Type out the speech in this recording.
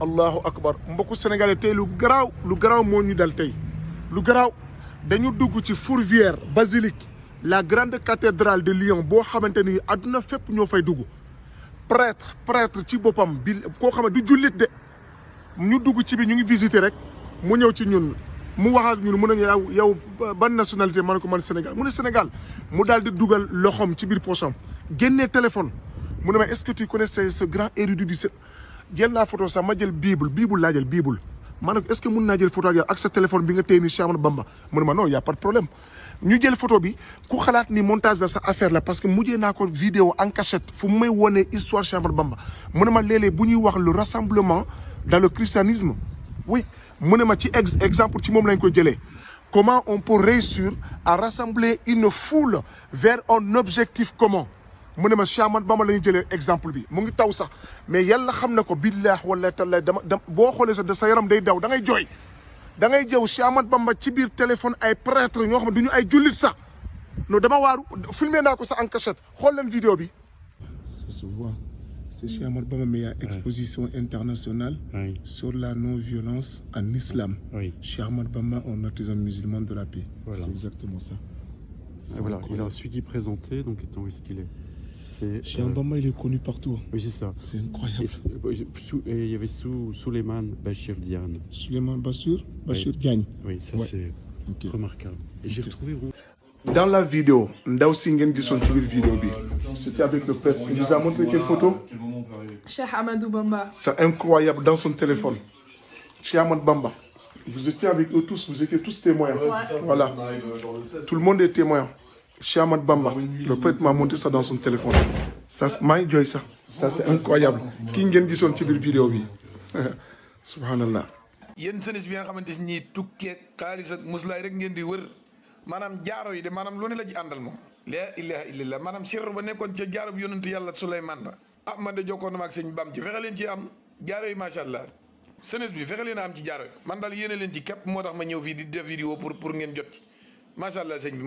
allahu akbar mbokku sénégalais tey lu garaaw moo ñu dal tey lu garaaw dañu dugg ci Fourvière basilique la grande cathédrale de Lyon boo xamante ni àdduna fépp ñoo fay dugg prêtre ci boppam bi koo xam ne du jullit de ñu dugg ci bi ñu ngi visiter rek mu ñëw ci ñun mu wax ak ñun mu ne yow ban nationalité ma ne ko man Sénégal mu ne Sénégal mu daal di dugal loxoom ci biir poosam génnee téléphone mu ne ma est-ce que tu connais ce grand érudit du jël naa photo sax ma jël bible laa jël bible ma ne ko est-ce que mun naa jël photo ak sa téléphone bi nga téye ni Cheikh Ahmadou Bamba mu ne ma non y a pas de problème ñu jël photo bi ku xalaat ni montage la sa affaire la parce que mujjee naa ko vidéo en cachette fu mu may wone histoire Cheikh Ahmadou Bamba mu ne ma léeg-léeg bu ñuy wax le rassemblement dans le christianisme oui mu ne ma ci exemple ci moom lañ koy jëlee comment on peut réussir à rassembler une foule vers un objectif commun mu ne ma Cheikh Ahmadou Bamba la ñuy jëlee exemple bi mu ngi taw sax mais yàlla xam na ko billaah wala taala dama boo xoolee sa yaram day daw da ngay jooy da ngay jëw Cheikh Ahmadou Bamba ci biir téléphone ay prêtre ñoo xam ne du ñu ay jullit sax non dama waaru filmé naa ko sax en cachette xool leen vidéo bi. Ça se voit c'est Cheikh Ahmadou Bamba mais il y a exposition internationale sur la non-violence en islam. Cheikh Ahmadou Bamba un artisan musulman de la paix. Voilà. C'est exactement ça. Voilà, il a su qui présenter, donc attends, où est-ce qu'il est? Cheikh Bamba, il est connu partout. Oui, c'est ça. C'est incroyable. Et il y avait Souleymane Bachir Diagne. Souleymane Bachir Diagne. Oui, ça c'est remarquable. Et j'ai retrouvé... Dans la vidéo, Ndaw si ngeen gisoon ci biir vidéo bi, c'était avec le prêtre. Il nous a montré quelle photo? Cheikh Ahmadou Bamba. C'est incroyable dans son téléphone. Cheikh Ahmadou Bamba. Vous étiez avec eux tous, vous étiez tous témoins. Voilà. Tout le monde est témoin. Cheikh Ahmadou Bamba, le prêtre m'a montré ça dans son téléphone. Ça, maa ngi jooy sax. Ça c'est incroyable. Ki ngeen gisoon ci biir vidéo bi. Subhanallah. yéen senes bi nga xamante ni tukkeeg xaalis ak muslaay rek ngeen di wër maanaam jaaro yi de maanaam lu ne la ci àndal moom. la ilaha illallah maanaam sirr ba nekkoon ca jaaro bi yonentu yàlla Souleymane ba. ah man de jokkoon na ma ak sëñ Bam ci fexe leen ci am jaaro yi macha allah. senes bi fexe leen a am ci jaaro yi man daal yéene leen ci képp moo tax ma ñëw fii di def vidéo pour ngeen jot macha allah sëñ bi.